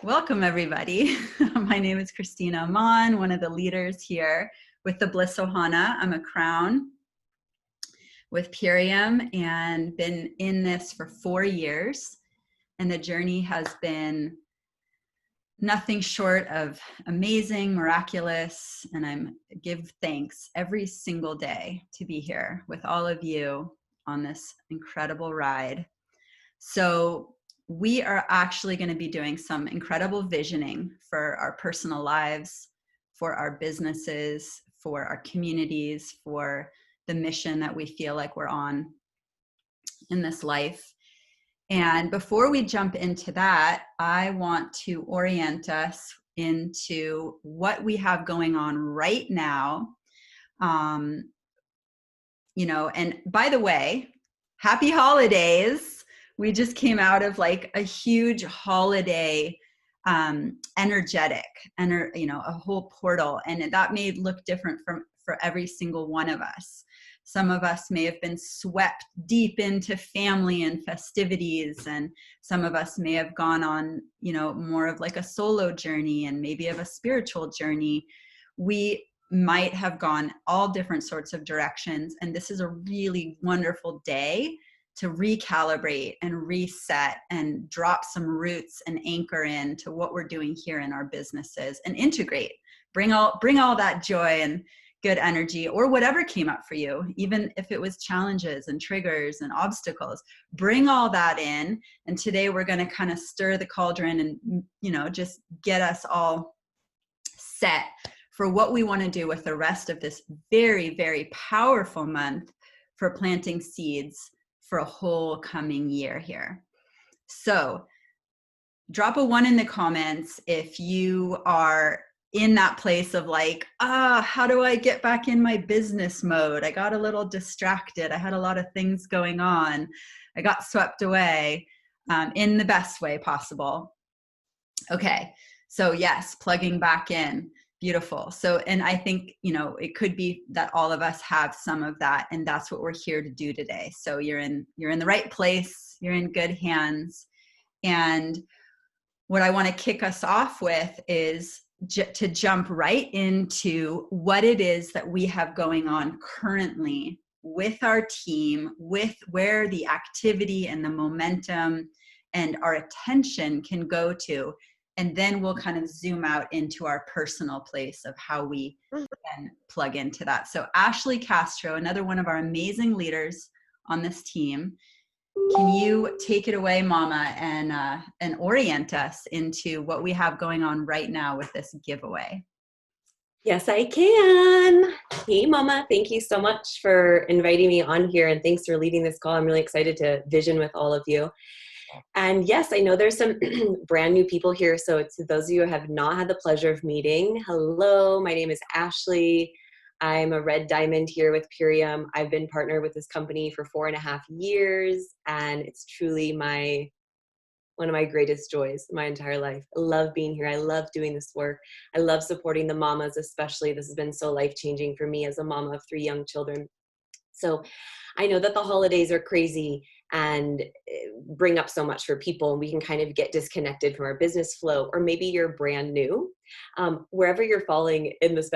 Welcome, everybody. My name is Christina Aman, one of the leaders here with the Bliss Ohana. I'm a crown with Purium and been in this for 4 years. And the journey has been nothing short of amazing, miraculous, and I give thanks every single day to be here with all of you on this incredible ride. So we are actually going to be doing some incredible visioning for our personal lives, for our businesses, for our communities, for the mission that we feel like we're on in this life. And before we jump into that, I want to orient us into what we have going on right now. And by the way, happy holidays. We just came out of like a huge holiday energetic, a whole portal. And that may look different for every single one of us. Some of us may have been swept deep into family and festivities, and some of us may have gone on, more of like a solo journey and maybe of a spiritual journey. We might have gone all different sorts of directions, and this is a really wonderful day to recalibrate and reset and drop some roots and anchor into what we're doing here in our businesses and integrate, bring all that joy and good energy, or whatever came up for you, even if it was challenges and triggers and obstacles, bring all that in. And today we're going to kind of stir the cauldron and, just get us all set for what we want to do with the rest of this very, very powerful month for planting seeds for a whole coming year here. So drop a 1 in the comments if you are in that place of like, how do I get back in my business mode? I got a little distracted. I had a lot of things going on. I got swept away in the best way possible. Okay, so yes, plugging back in. Beautiful. So, and I think, it could be that all of us have some of that, and that's what we're here to do today. So you're in the right place. You're in good hands. And what I want to kick us off with is to jump right into what it is that we have going on currently with our team, with where the activity and the momentum and our attention can go to. And then we'll kind of zoom out into our personal place of how we can plug into that. So Ashley Castro, another one of our amazing leaders on this team, can you take it away, Mama, and orient us into what we have going on right now with this giveaway? Yes, I can. Hey, Mama, thank you so much for inviting me on here, and thanks for leading this call. I'm really excited to vision with all of you. And yes, I know there's some brand new people here, so to those of you who have not had the pleasure of meeting, hello, my name is Ashley. I'm a red diamond here with Purium. I've been partnered with this company for 4.5 years, and it's truly one of my greatest joys my entire life. I love being here. I love doing this work. I love supporting the mamas, especially. This has been so life-changing for me as a mama of 3 young children. So I know that the holidays are crazy and bring up so much for people, and we can kind of get disconnected from our business flow, or maybe you're brand new. Wherever you're falling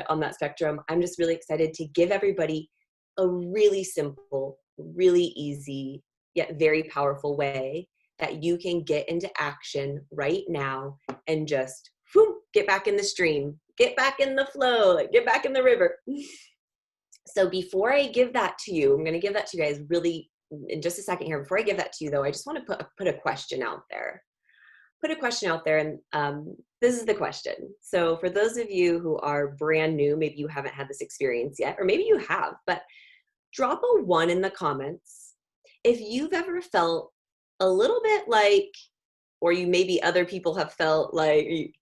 on that spectrum, I'm just really excited to give everybody a really simple, really easy, yet very powerful way that you can get into action right now and just get back in the stream, get back in the flow, get back in the river. So before I give that to you, I'm going to give that to you guys really in just a second here. Before I give that to you, though, I just want to put a question out there. And this is the question. So for those of you who are brand new, maybe you haven't had this experience yet, or maybe you have, but drop a 1 in the comments if you've ever felt a little bit like, or you maybe other people have felt like,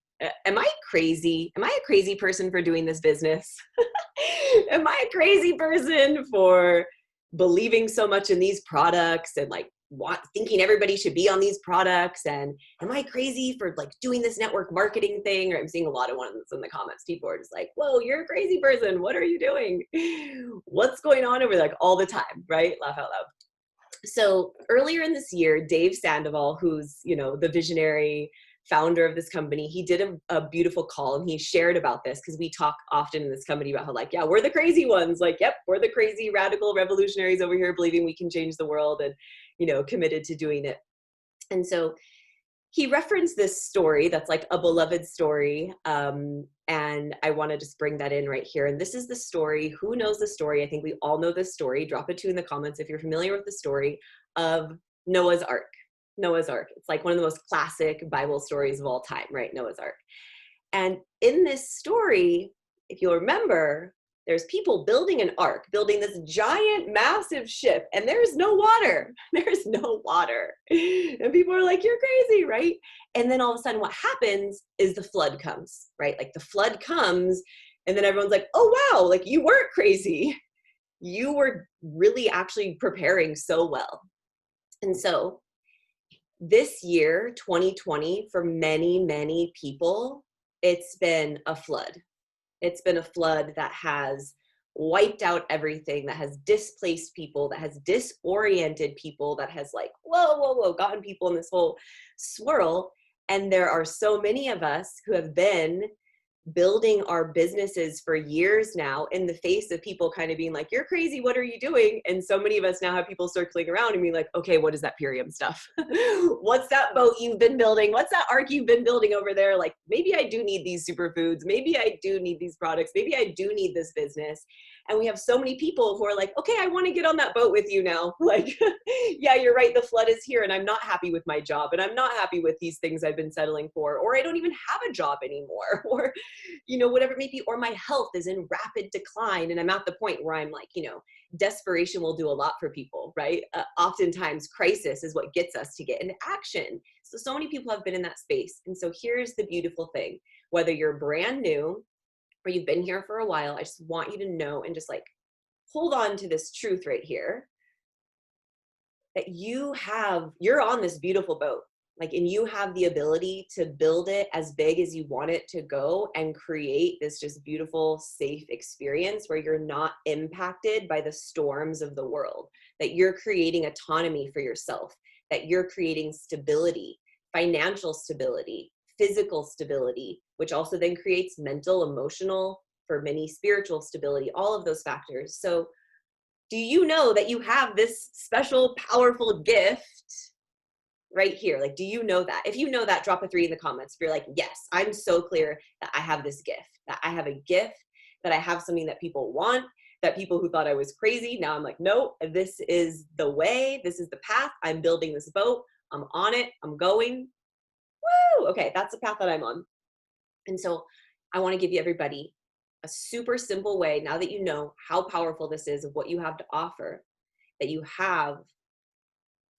am I crazy? Am I a crazy person for doing this business? Am I a crazy person for believing so much in these products and like thinking everybody should be on these products? And am I crazy for like doing this network marketing thing? Or I'm seeing a lot of ones in the comments. People are just like, whoa, you're a crazy person. What are you doing? What's going on over there? Like all the time, right? Laugh out loud. So earlier in this year, Dave Sandoval, who's, the visionary founder of this company, he did a beautiful call, and he shared about this because we talk often in this company about how like, yeah, we're the crazy ones. Like, yep, we're the crazy radical revolutionaries over here believing we can change the world and, committed to doing it. And so he referenced this story that's like a beloved story. And I want to just bring that in right here. And this is the story. Who knows the story? I think we all know this story. Drop it too in the comments if you're familiar with the story of Noah's Ark. Noah's Ark. It's like one of the most classic Bible stories of all time, right? Noah's Ark. And in this story, if you'll remember, there's people building an ark, building this giant, massive ship, and there's no water. There's no water. And people are like, you're crazy, right? And then all of a sudden what happens is the flood comes, right? Like the flood comes, and then everyone's like, oh, wow, like you weren't crazy. You were really actually preparing so well. And so this year, 2020, for many, many people, it's been a flood. It's been a flood that has wiped out everything, that has displaced people, that has disoriented people, that has like, whoa, gotten people in this whole swirl. And there are so many of us who have been building our businesses for years now in the face of people kind of being like, you're crazy, what are you doing? And so many of us now have people circling around and being like, okay, what is that Purium stuff? What's that boat you've been building? What's that ark you've been building over there? Like, maybe I do need these superfoods. Maybe I do need these products. Maybe I do need this business. And we have so many people who are like, okay, I want to get on that boat with you now. Like, yeah, you're right. The flood is here and I'm not happy with my job and I'm not happy with these things I've been settling for, or I don't even have a job anymore, or, whatever it may be, or my health is in rapid decline. And I'm at the point where I'm like, desperation will do a lot for people, right? Oftentimes crisis is what gets us to get into action. So many people have been in that space. And so here's the beautiful thing, whether you're brand new or you've been here for a while, I just want you to know and just like hold on to this truth right here, that you're on this beautiful boat. Like, and you have the ability to build it as big as you want it to go and create this just beautiful, safe experience where you're not impacted by the storms of the world, that you're creating autonomy for yourself, that you're creating stability, financial stability, physical stability, which also then creates mental, emotional, for many spiritual stability, all of those factors. So do you know that you have this special, powerful gift right here? Like, do you know that? If you know that, drop a 3 in the comments. If you're like, yes, I'm so clear that I have this gift, that I have a gift, that I have something that people want, that people who thought I was crazy, now I'm like, no, this is the way, this is the path. I'm building this boat. I'm on it. I'm going. Woo! Okay, that's the path that I'm on. And so I want to give you everybody a super simple way, now that you know how powerful this is, of what you have to offer, that you have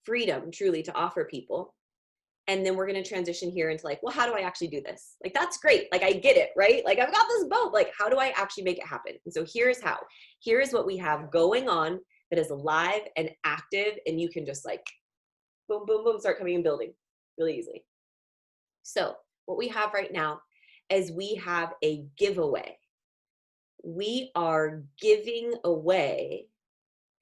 freedom truly to offer people. And then we're going to transition here into like, well, how do I actually do this? Like, that's great. Like, I get it, right? Like, I've got this boat. Like, how do I actually make it happen? And so here's how. Here's what we have going on that is alive and active, and you can just like, boom, boom, boom, start coming and building really easily. So what we have right now is we have a giveaway. We are giving away,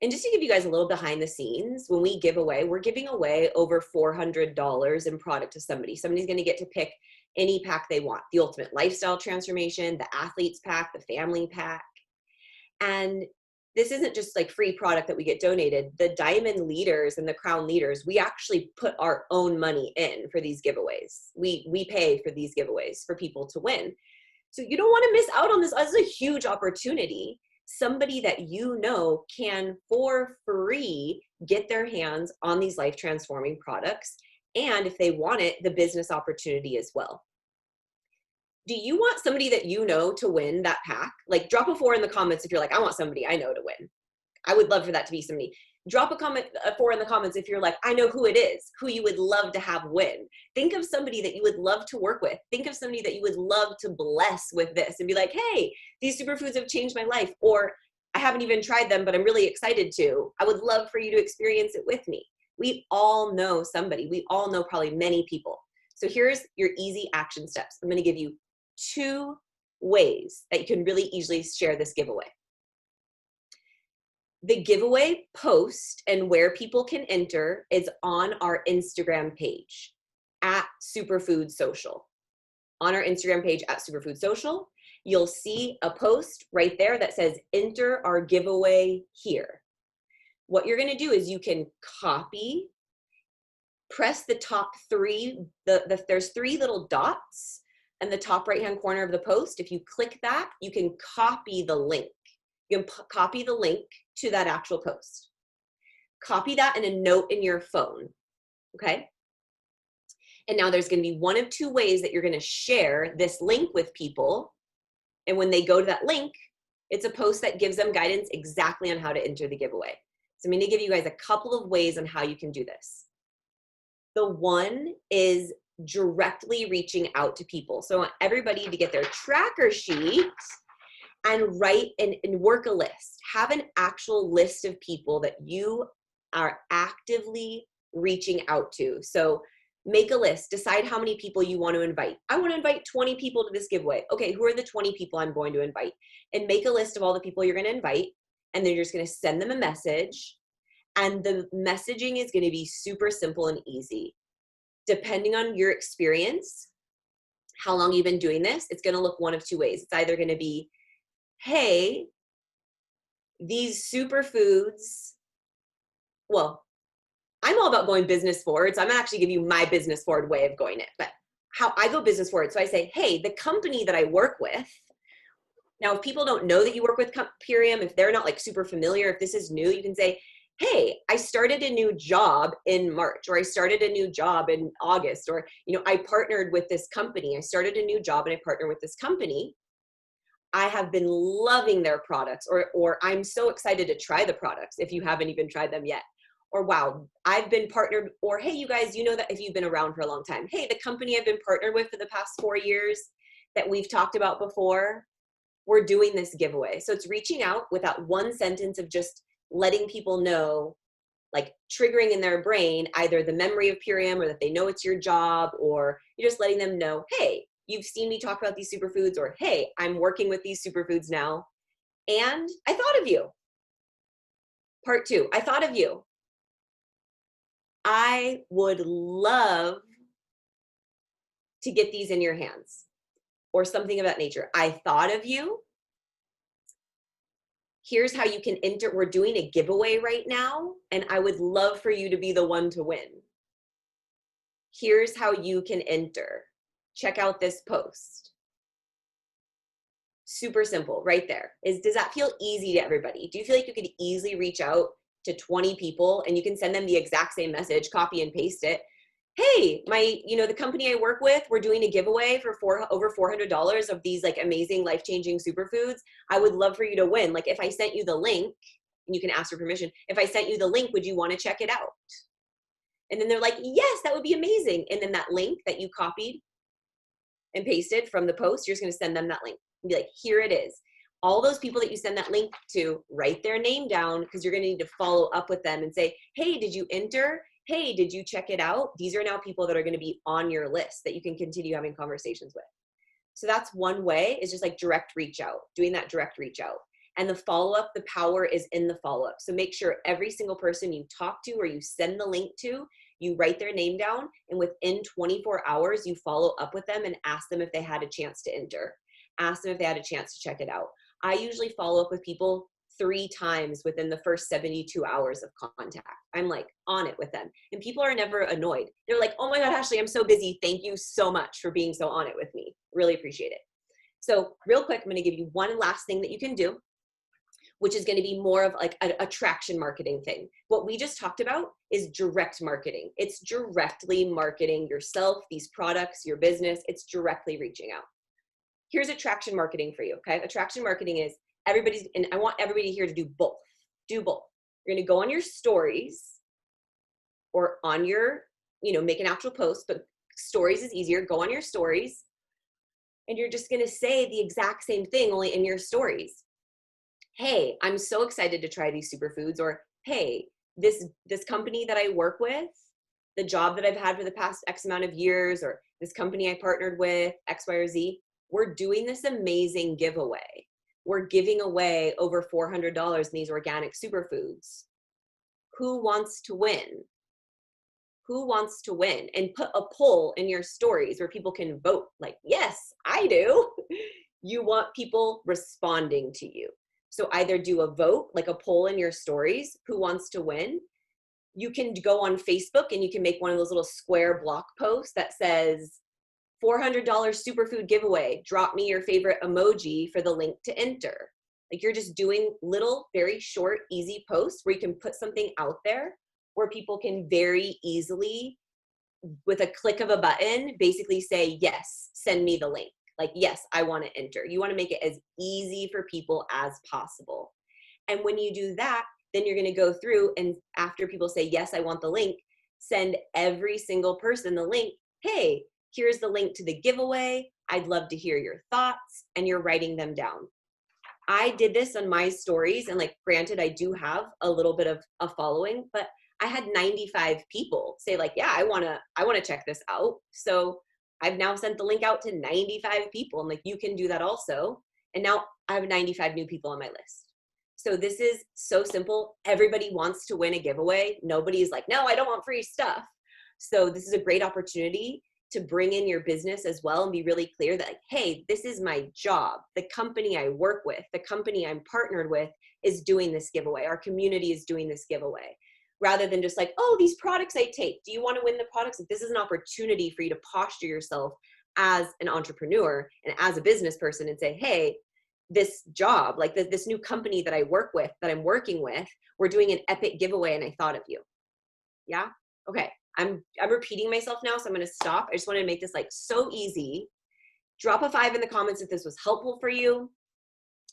and just to give you guys a little behind the scenes, when we give away, we're giving away over $400 in product to somebody. Somebody's going to get to pick any pack they want: the ultimate lifestyle transformation, the athletes pack, the family pack. And this isn't just like free product that we get donated. The diamond leaders and the crown leaders, we actually put our own money in for these giveaways. We pay for these giveaways for people to win. So you don't want to miss out on this. This is a huge opportunity. Somebody that you know can, for free, get their hands on these life transforming products. And if they want it, the business opportunity as well. Do you want somebody that you know to win that pack? Like, drop a 4 in the comments if you're like, I want somebody I know to win. I would love for that to be somebody. Drop a 4 in the comments if you're like, I know who it is, who you would love to have win. Think of somebody that you would love to work with. Think of somebody that you would love to bless with this and be like, hey, these superfoods have changed my life. Or I haven't even tried them, but I'm really excited to. I would love for you to experience it with me. We all know somebody. We all know probably many people. So here's your easy action steps. I'm going to give you 2 ways that you can really easily share this giveaway. The giveaway post and where people can enter is on our Instagram page. at Superfood Social. On our Instagram page at Superfood Social, you'll see a post right there that says, enter our giveaway here. What you're gonna do is you can copy, press the top three, there's three little dots in the top right-hand corner of the post. If you click that, you can copy the link. You can copy the link to that actual post. Copy that in a note in your phone, okay? And now there's gonna be one of two ways that you're gonna share this link with people. And when they go to that link, it's a post that gives them guidance exactly on how to enter the giveaway. So I'm gonna give you guys a couple of ways on how you can do this. The one is directly reaching out to people. So I want everybody to get their tracker sheet and write and work a list. Have an actual list of people that you are actively reaching out to. So make a list, decide how many people you want to invite. I want to invite 20 people to this giveaway. Okay, who are the 20 people I'm going to invite? And make a list of all the people you're going to invite, and then you're just going to send them a message. And the messaging is going to be super simple and easy. Depending on your experience, how long you've been doing this, it's going to look one of two ways. It's either going to be, hey, these superfoods, well, I'm all about going business forward, so I'm gonna actually give you my business forward way of going it, but how I go business forward. So I say, hey, the company that I work with, now if people don't know that you work with Purium, if they're not like super familiar, if this is new, you can say, hey, I started a new job in March, or I started a new job in August, or, you know, I partnered with this company. I started a new job and I partnered with this company. I have been loving their products, or I'm so excited to try the products if you haven't even tried them yet. Or wow, I've been partnered, or hey, you guys, you know that if you've been around for a long time, hey, the company I've been partnered with for the past 4 years that we've talked about before, we're doing this giveaway. So it's reaching out with that one sentence of just letting people know, like triggering in their brain, either the memory of Purium or that they know it's your job, or you're just letting them know, hey, you've seen me talk about these superfoods, or hey, I'm working with these superfoods now. And I thought of you. Part 2, I thought of you. I would love to get these in your hands, or something of that nature. I thought of you. Here's how you can enter. We're doing a giveaway right now, and I would love for you to be the one to win. Here's how you can enter. Check out this post. Super simple right there. Does that feel easy to everybody? Do you feel like you could easily reach out to 20 people and you can send them the exact same message, copy and paste it? Hey, the company I work with, we're doing a giveaway for over $400 of these like amazing life-changing superfoods. I would love for you to win. Like if I sent you the link, and you can ask for permission, if I sent you the link, would you want to check it out? And then they're like, yes, that would be amazing. And then that link that you copied and pasted from the post, you're just going to send them that link and be like, here it is. All those people that you send that link to, write their name down, because you're going to need to follow up with them and say, hey, did you enter? Hey, did you check it out? These are now people that are going to be on your list that you can continue having conversations with. So that's one way, is just like direct reach out, doing that direct reach out. And the follow-up, the power is in the follow-up. So make sure every single person you talk to or you send the link to, you write their name down, and within 24 hours, you follow up with them and ask them if they had a chance to enter. Ask them if they had a chance to check it out. I usually follow up with people 3 times within the first 72 hours of contact. I'm like on it with them. And people are never annoyed. They're like, oh my God, Ashley, I'm so busy. Thank you so much for being so on it with me. Really appreciate it. So real quick, I'm going to give you one last thing that you can do, which is going to be more of like an attraction marketing thing. What we just talked about is direct marketing. It's directly marketing yourself, these products, your business. It's directly reaching out. Here's attraction marketing for you, okay? Attraction marketing is and I want everybody here to do both. Do both. You're gonna go on your stories or on your, make an actual post, but stories is easier. Go on your stories and you're just gonna say the exact same thing, only in your stories. Hey, I'm so excited to try these superfoods, or hey, this company that I work with, the job that I've had for the past X amount of years, or this company I partnered with, X, Y, or Z, we're doing this amazing giveaway. We're giving away over $400 in these organic superfoods. Who wants to win? who wants to win, and put a poll in your stories where people can vote like, yes, I do. You want people responding to you. So either do a vote, like a poll in your stories, who wants to win. You can go on Facebook and you can make one of those little square block posts that says $400 superfood giveaway. Drop me your favorite emoji for the link to enter. Like, you're just doing little, very short, easy posts where you can put something out there where people can very easily, with a click of a button, basically say, yes, send me the link. Like, yes, I want to enter. You want to make it as easy for people as possible. And when you do that, then you're going to go through, and after people say, yes, I want the link, send every single person the link. Hey, here's the link to the giveaway. I'd love to hear your thoughts. And you're writing them down. I did this on my stories, and like, granted, I do have a little bit of a following, but I had 95 people say like, yeah, I want to check this out. So I've now sent the link out to 95 people. And like, you can do that also. And now I have 95 new people on my list. So this is so simple. Everybody wants to win a giveaway. Nobody's like, no, I don't want free stuff. So this is a great opportunity to bring in your business as well and be really clear that, like, hey, this is my job. The company I work with, the company I'm partnered with is doing this giveaway. Our community is doing this giveaway. Rather than just like, oh, these products I take, do you want to win the products? This is an opportunity for you to posture yourself as an entrepreneur and as a business person and say, hey, this job, like this new company that I work with, that I'm working with, we're doing an epic giveaway and I thought of you. Yeah? Okay. I'm repeating myself now, so I'm going to stop. I just wanted to make this like so easy. Drop a 5 in the comments if this was helpful for you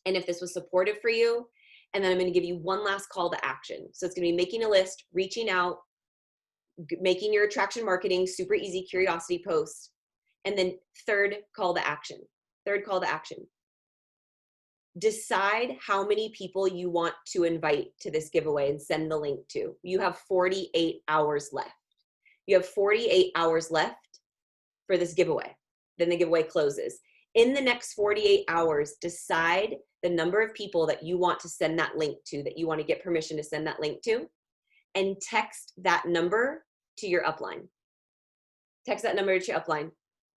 and if this was supportive for you. And then I'm going to give you one last call to action. So it's going to be making a list, reaching out, making your attraction marketing super easy curiosity post. And then third call to action. Decide how many people you want to invite to this giveaway and send the link to. You have 48 hours left. You have 48 hours left for this giveaway. Then the giveaway closes. In the next 48 hours, decide the number of people that you want to send that link to, that you want to get permission to send that link to, and text that number to your upline. Text that number to your upline.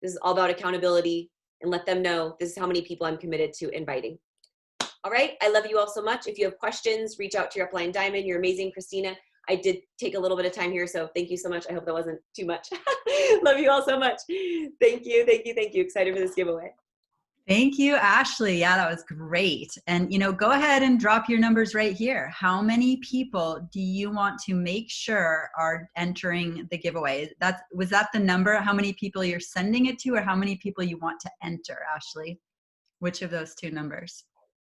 This is all about accountability, and let them know this is how many people I'm committed to inviting. All right, I love you all so much. If you have questions, reach out to your upline diamond. You're amazing, Christina. I did take a little bit of time here, so thank you so much. I hope that wasn't too much. Love you all so much. Thank you. Excited for this giveaway. Thank you, Ashley. Yeah, that was great. And, go ahead and drop your numbers right here. How many people do you want to make sure are entering the giveaway? Was that the number? How many people you're sending it to, or how many people you want to enter, Ashley? Which of those two numbers?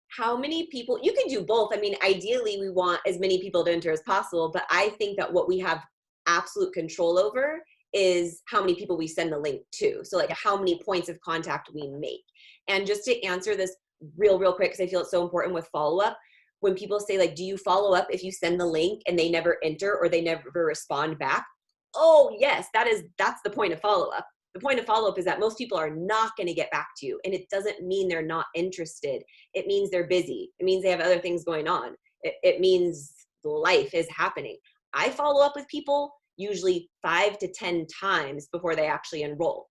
How many people? You can do both. I mean, ideally, we want as many people to enter as possible, but I think that what we have absolute control over is how many people we send the link to. So like how many points of contact we make. And just to answer this real quick, because I feel it's so important with follow-up, when people say like, do you follow up if you send the link and they never enter or they never respond back? Oh yes, that's the point of follow-up. The point of follow-up is that most people are not going to get back to you. And it doesn't mean they're not interested. It means they're busy. It means they have other things going on. It means life is happening. I follow up with people usually 5 to 10 times before they actually enroll.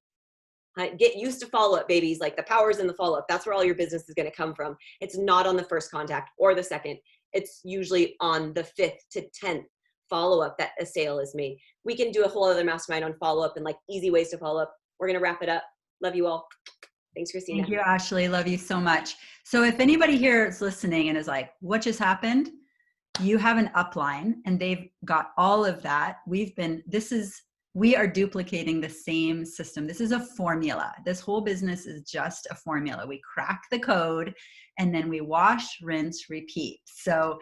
Get used to follow-up, babies. Like, the power's in the follow-up. That's where all your business is going to come from. It's not on the first contact or the second. It's usually on the 5th to 10th follow-up that a sale is made. We can do a whole other mastermind on follow-up and like easy ways to follow up. We're going to wrap it up. Love you all. Thanks, Christina. Thank you, Ashley. Love you so much. So if anybody here is listening and is like, what just happened? You have an upline and they've got all of that. We are duplicating the same system. This is a formula. This whole business is just a formula. We crack the code and then we wash, rinse, repeat. So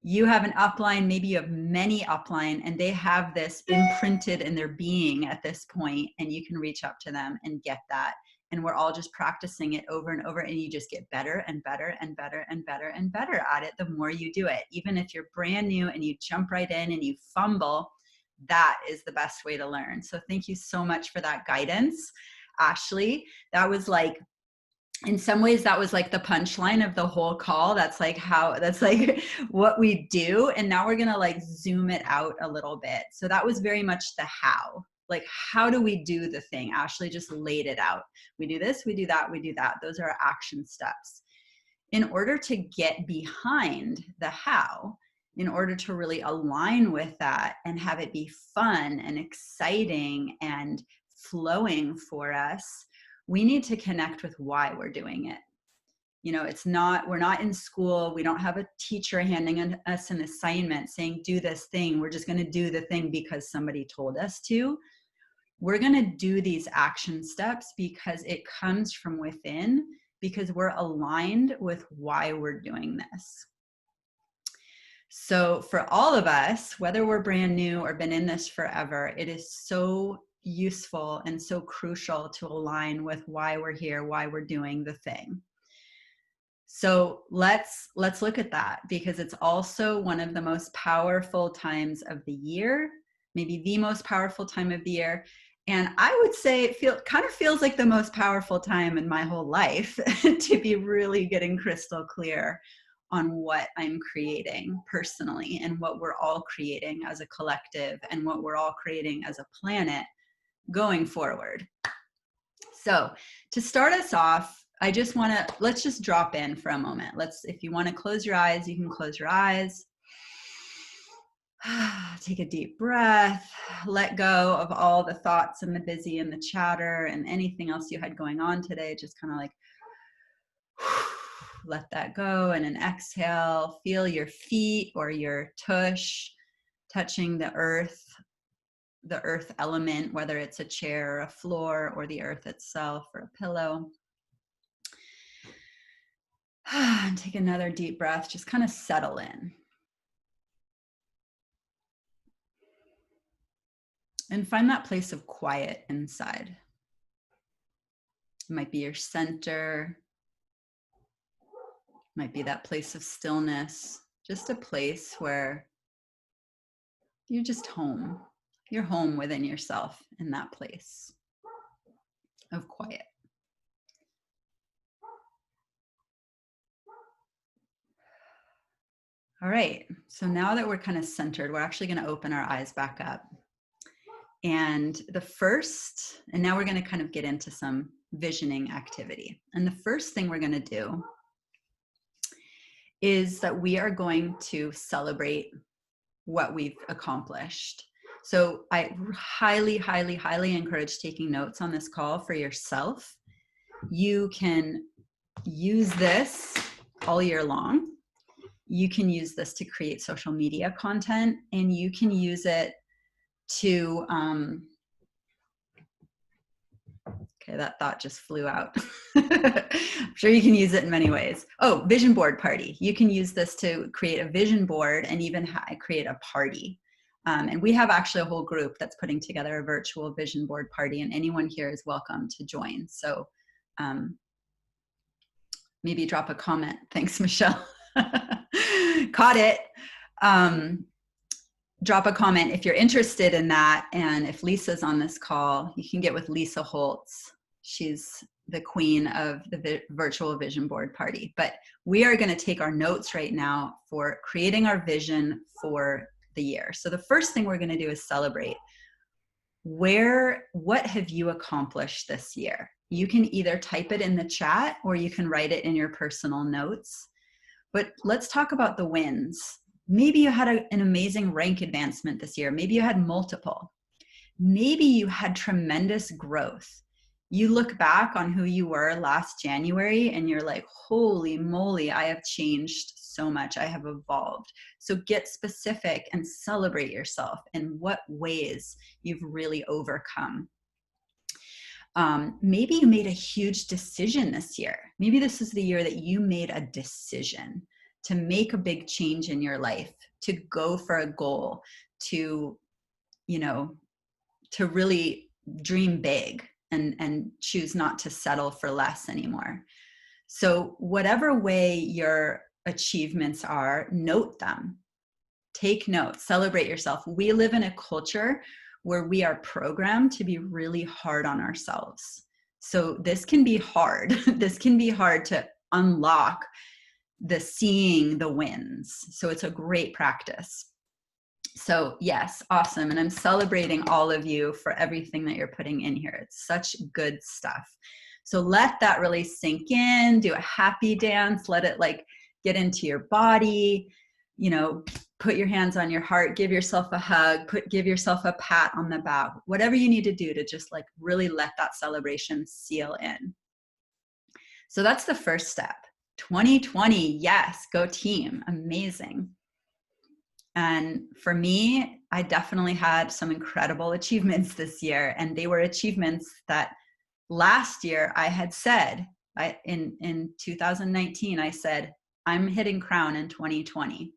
you have an upline, maybe you have many upline, and they have this imprinted in their being at this point, and you can reach up to them and get that. And we're all just practicing it over and over, and you just get better and better and better and better and better at it the more you do it. Even if you're brand new and you jump right in and you fumble, that is the best way to learn. So thank you so much for that guidance, Ashley. That was like in some ways that was like the punchline of the whole call. That's like what we do. And now we're going to like zoom it out a little bit. So that was very much the how. Like, how do we do the thing? Ashley just laid it out. We do this, we do that, we do that. Those are our action steps. In order to get behind the how, in order to really align with that and have it be fun and exciting and flowing for us, we need to connect with why we're doing it. You know, we're not in school. We don't have a teacher handing us an assignment saying, do this thing. We're just going to do the thing because somebody told us to. We're going to do these action steps because it comes from within, because we're aligned with why we're doing this. So for all of us, whether we're brand new or been in this forever, it is so useful and so crucial to align with why we're here, why we're doing the thing. So let's look at that, because it's also one of the most powerful times of the year, maybe the most powerful time of the year. And I would say it kind of feels like the most powerful time in my whole life to be really getting crystal clear on what I'm creating personally and what we're all creating as a collective and what we're all creating as a planet going forward. So to start us off, let's just drop in for a moment. If you want to close your eyes, you can close your eyes. Take a deep breath, let go of all the thoughts and the busy and the chatter and anything else you had going on today. Just kind of like let that go. And an exhale, feel your feet or your tush touching the earth element, whether it's a chair or a floor or the earth itself or a pillow. And take another deep breath, just kind of settle in. And find that place of quiet inside. It might be your center, it might be that place of stillness, just a place where you're just home. You're home within yourself in that place of quiet. All right, so now that we're kind of centered, we're actually going to open our eyes back up. And now we're going to kind of get into some visioning activity. And the first thing we're going to do is that we are going to celebrate what we've accomplished. So I highly, highly, highly encourage taking notes on this call for yourself. You can use this all year long. You can use this to create social media content, and you can use it to, okay, that thought just flew out. I'm sure you can use it in many ways. Oh, vision board party. You can use this to create a vision board and even create a party. And we have actually a whole group that's putting together a virtual vision board party, and anyone here is welcome to join. So maybe drop a comment. Thanks, Michelle. Caught it. Drop a comment if you're interested in that. And if Lisa's on this call, you can get with Lisa Holtz. She's the queen of the virtual vision board party. But we are going to take our notes right now for creating our vision for the year. So the first thing we're going to do is celebrate. What have you accomplished this year? You can either type it in the chat or you can write it in your personal notes. But let's talk about the wins. Maybe you had an amazing rank advancement this year. Maybe you had multiple. Maybe you had tremendous growth. You look back on who you were last January and you're like, holy moly, I have changed so much. I have evolved. So get specific and celebrate yourself in what ways you've really overcome. Maybe you made a huge decision this year. Maybe this is the year that you made a decision to make a big change in your life, to go for a goal, to really dream big and choose not to settle for less anymore. So whatever way your achievements are, note them. Take notes, celebrate yourself. We live in a culture where we are programmed to be really hard on ourselves. So this can be hard. This can be hard to unlock the seeing the wins. So it's a great practice. So yes, awesome. And I'm celebrating all of you for everything that you're putting in here. It's such good stuff. So let that really sink in, do a happy dance, let it like get into your body, you know, put your hands on your heart, give yourself a hug, give yourself a pat on the back, whatever you need to do to just like really let that celebration seal in. So that's the first step. 2020, yes, go team, amazing. And for me, I definitely had some incredible achievements this year, and they were achievements that last year I had said, in 2019, I said, I'm hitting crown in 2020.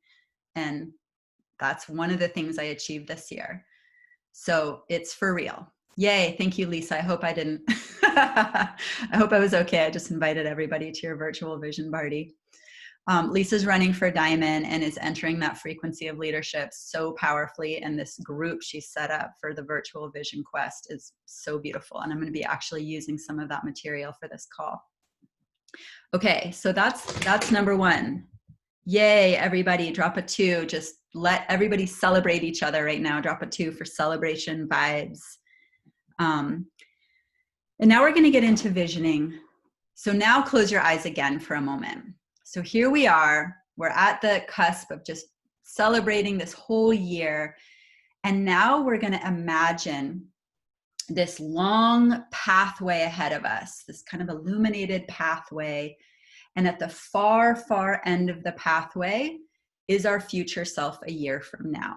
And that's one of the things I achieved this year. So it's for real. Yay. Thank you, Lisa. I hope I didn't, I hope I was okay. I just invited everybody to your virtual vision party. Lisa's running for Diamond and is entering that frequency of leadership so powerfully. And this group she set up for the virtual vision quest is so beautiful. And I'm going to be actually using some of that material for this call. Okay, so that's number one. Yay, everybody, drop a 2. Just let everybody celebrate each other right now. Drop a 2 for celebration vibes. And now we're going to get into visioning. So now close your eyes again for a moment. So here we are, we're at the cusp of just celebrating this whole year. And now we're going to imagine this long pathway ahead of us, this kind of illuminated pathway. And at the far, far end of the pathway is our future self a year from now.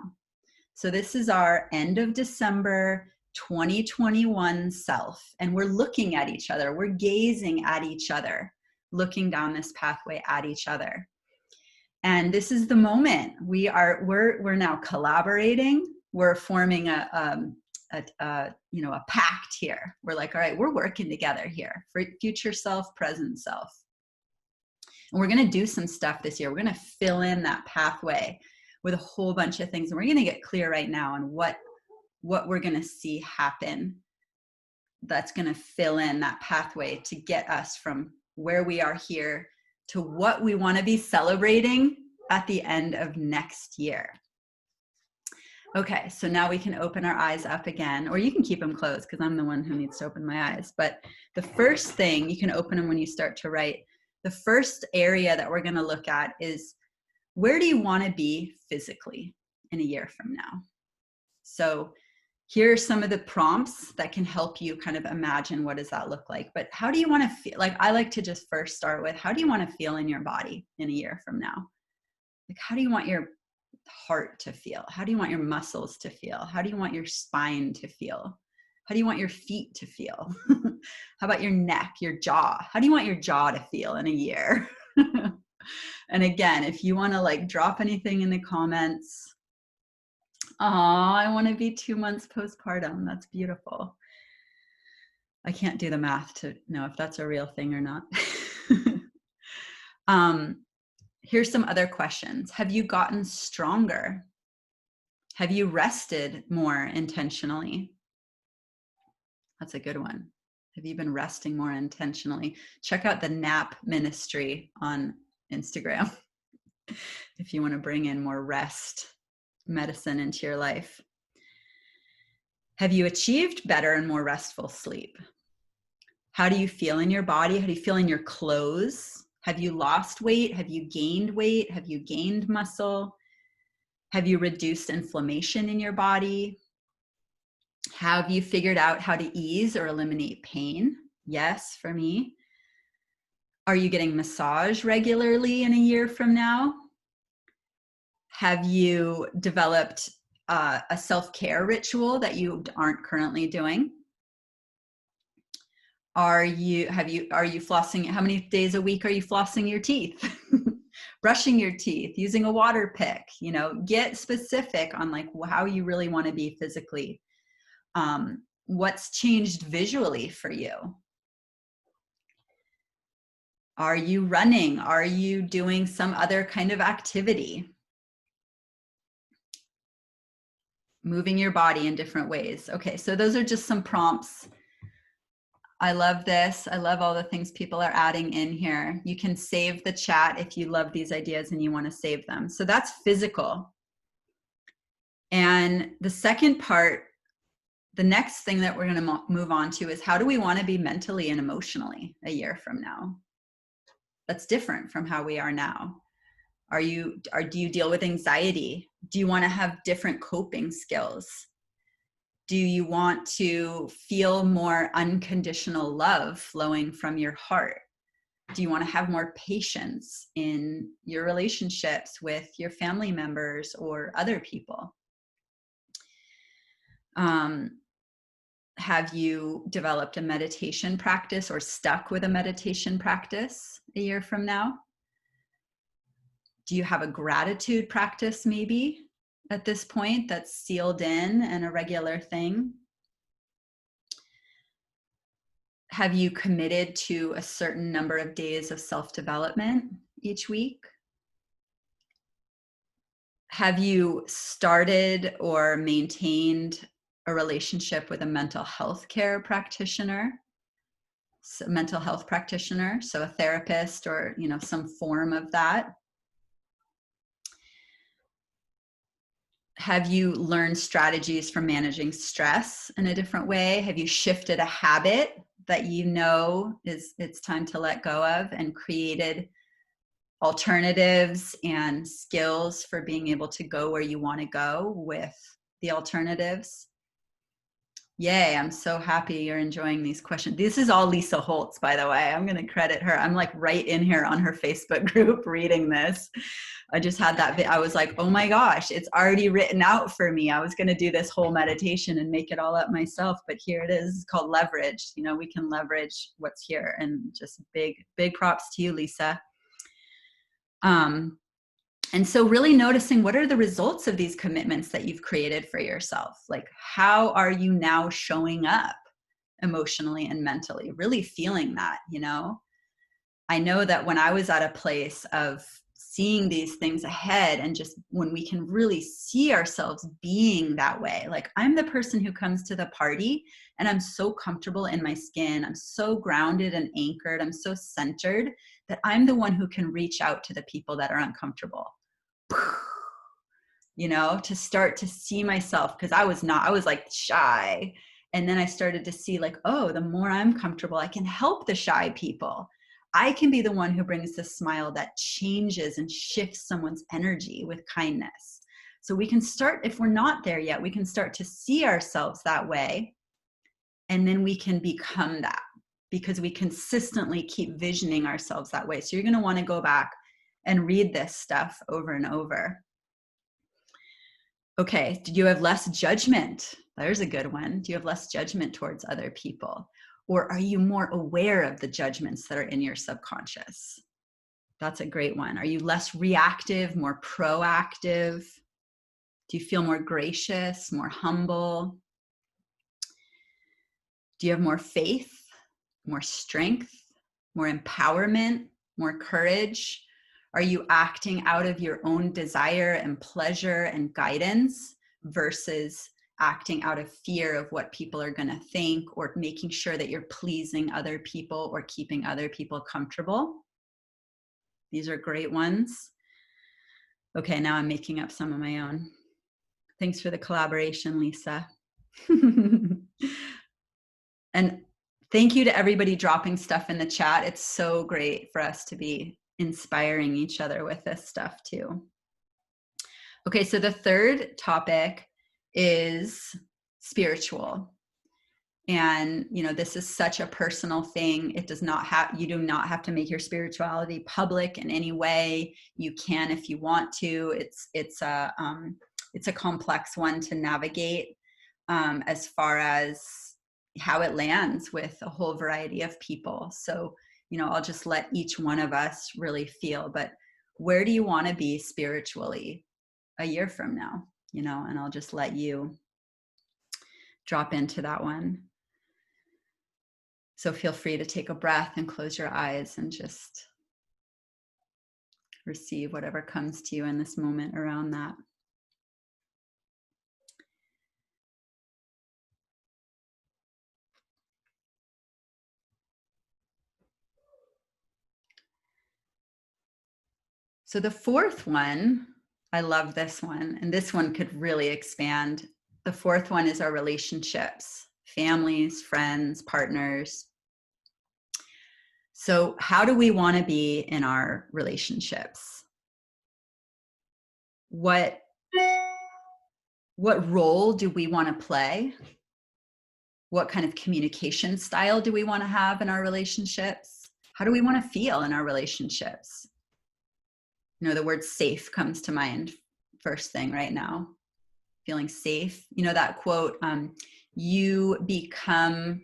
So this is our end of December 2021 self. And we're looking at each other. We're gazing at each other, looking down this pathway at each other. And this is the moment we're now collaborating. We're forming a pact here. We're like, all right, we're working together here for future self, present self. And we're going to do some stuff this year. We're going to fill in that pathway with a whole bunch of things. And we're going to get clear right now on what we're going to see happen that's going to fill in that pathway to get us from where we are here to what we want to be celebrating at the end of next year. Okay, so now we can open our eyes up again, or you can keep them closed because I'm the one who needs to open my eyes. But the first thing, you can open them when you start to write. The first area that we're going to look at is, where do you want to be physically in a year from now? So here are some of the prompts that can help you kind of imagine what does that look like. But how do you want to feel? Like, I like to just first start with, how do you want to feel in your body in a year from now? Like, how do you want your heart to feel? How do you want your muscles to feel? How do you want your spine to feel? How do you want your feet to feel? How about your neck, your jaw? How do you want your jaw to feel in a year? And again, if you want to like drop anything in the comments, I want to be 2 months postpartum. That's beautiful. I can't do the math to know if that's a real thing or not. Here's some other questions. Have you gotten stronger? Have you rested more intentionally? That's a good one. Have you been resting more intentionally? Check out the NAP ministry on Instagram if you want to bring in more rest medicine into your life. Have you achieved better and more restful sleep? How do you feel in your body? How do you feel in your clothes? Have you lost weight? Have you gained weight? Have you gained muscle? Have you reduced inflammation in your body? Have you figured out how to ease or eliminate pain? Yes, for me. Are you getting massage regularly in a year from now? Have you developed a self-care ritual that you aren't currently doing? Are you flossing? How many days a week are you flossing your teeth? Brushing your teeth, using a water pick? You know, get specific on like how you really want to be physically. What's changed visually for you? Are you running? Are you doing some other kind of activity? Moving your body in different ways. Okay, so those are just some prompts. I love this. I love all the things people are adding in here. You can save the chat if you love these ideas and you want to save them. So that's physical. And the second part, the next thing that we're going to move on to is how do we want to be mentally and emotionally a year from now? That's different from how we are now. Do you deal with anxiety? Do you want to have different coping skills? Do you want to feel more unconditional love flowing from your heart? Do you want to have more patience in your relationships with your family members or other people? Have you developed a meditation practice or stuck with a meditation practice a year from now? Do you have a gratitude practice maybe at this point that's sealed in and a regular thing? Have you committed to a certain number of days of self-development each week? Have you started or maintained a relationship with a mental health care practitioner? So mental health practitioner, so a therapist or, you know, some form of that. Have you learned strategies for managing stress in a different way? Have you shifted a habit that you know it's time to let go of and created alternatives and skills for being able to go where you want to go with the alternatives? Yay, I'm so happy you're enjoying these questions. This is all Lisa Holtz, by the way. I'm going to credit her. I'm like right in here on her Facebook group reading this. I just had that I was like, oh my gosh, it's already written out for me. I was going to do this whole meditation and make it all up myself, but here it is. It's called leverage. You know, we can leverage what's here, and just big props to you, Lisa. And so really noticing what are the results of these commitments that you've created for yourself? Like, how are you now showing up emotionally and mentally? Really feeling that, you know? I know that when I was at a place of seeing these things ahead, and just when we can really see ourselves being that way, like I'm the person who comes to the party and I'm so comfortable in my skin, I'm so grounded and anchored, I'm so centered that I'm the one who can reach out to the people that are uncomfortable. You know, to start to see myself, because I was like shy. And then I started to see like, oh, the more I'm comfortable, I can help the shy people. I can be the one who brings the smile that changes and shifts someone's energy with kindness. So we can start, if we're not there yet, we can start to see ourselves that way. And then we can become that, because we consistently keep visioning ourselves that way. So you're going to want to go back and read this stuff over and over. Okay, do you have less judgment? There's a good one. Do you have less judgment towards other people? Or are you more aware of the judgments that are in your subconscious? That's a great one. Are you less reactive, more proactive? Do you feel more gracious, more humble? Do you have more faith, more strength, more empowerment, more courage? Are you acting out of your own desire and pleasure and guidance versus acting out of fear of what people are going to think, or making sure that you're pleasing other people or keeping other people comfortable? These are great ones. Okay, now I'm making up some of my own. Thanks for the collaboration, Lisa. And thank you to everybody dropping stuff in the chat. It's so great for us to be inspiring each other with this stuff too. Okay, so the third topic is spiritual. And, you know, this is such a personal thing. It does not have, you do not have to make your spirituality public in any way. You can if you want to. It's a complex one to navigate as far as how it lands with a whole variety of people. So, you know, I'll just let each one of us really feel, but where do you want to be spiritually a year from now? You know, and I'll just let you drop into that one. So feel free to take a breath and close your eyes and just receive whatever comes to you in this moment around that. So the fourth one, I love this one, and this one could really expand. The fourth one is our relationships, families, friends, partners. So how do we want to be in our relationships? What role do we want to play? What kind of communication style do we want to have in our relationships? How do we want to feel in our relationships? You know, the word safe comes to mind first thing right now. Feeling safe. You know, that quote, you become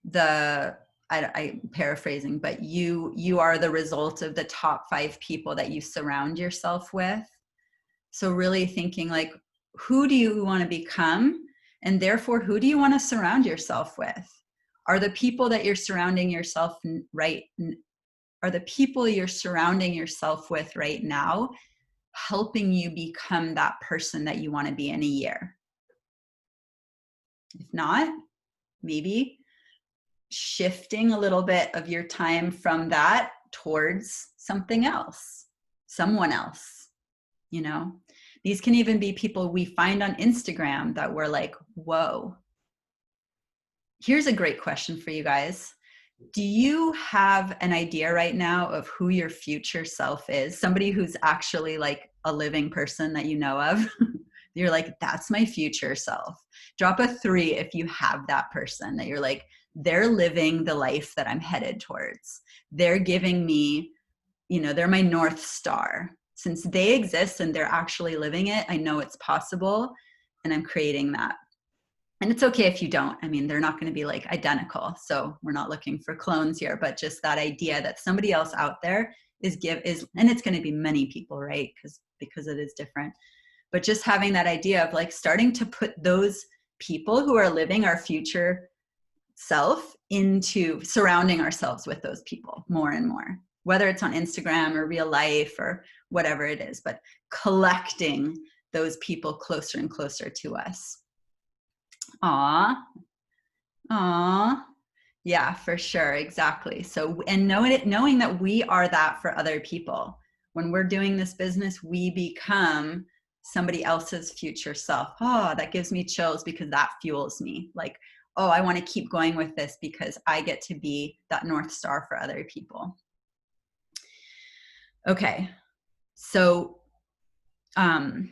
the, I paraphrasing, but you are the result of the top 5 people that you surround yourself with. So really thinking like, who do you want to become? And therefore, who do you want to surround yourself with? Are the people that you're surrounding yourself are the people you're surrounding yourself with right now helping you become that person that you want to be in a year? If not, maybe shifting a little bit of your time from that towards something else, someone else, you know? These can even be people we find on Instagram that we're like, whoa. Here's a great question for you guys. Do you have an idea right now of who your future self is? Somebody who's actually like a living person that you know of? You're like, that's my future self. Drop a 3 if you have that person that you're like, they're living the life that I'm headed towards. They're giving me, you know, they're my North Star. Since they exist and they're actually living it, I know it's possible and I'm creating that. And it's okay if you don't. I mean, they're not going to be like identical. So we're not looking for clones here, but just that idea that somebody else out there is, and it's going to be many people, right? Because it is different. But just having that idea of like starting to put those people who are living our future self into surrounding ourselves with those people more and more, whether it's on Instagram or real life or whatever it is, but collecting those people closer and closer to us. Aw. Yeah, for sure. Exactly. So, and knowing that we are that for other people. When we're doing this business, we become somebody else's future self. Oh, that gives me chills because that fuels me. Like, oh, I want to keep going with this because I get to be that North Star for other people. Okay. So, and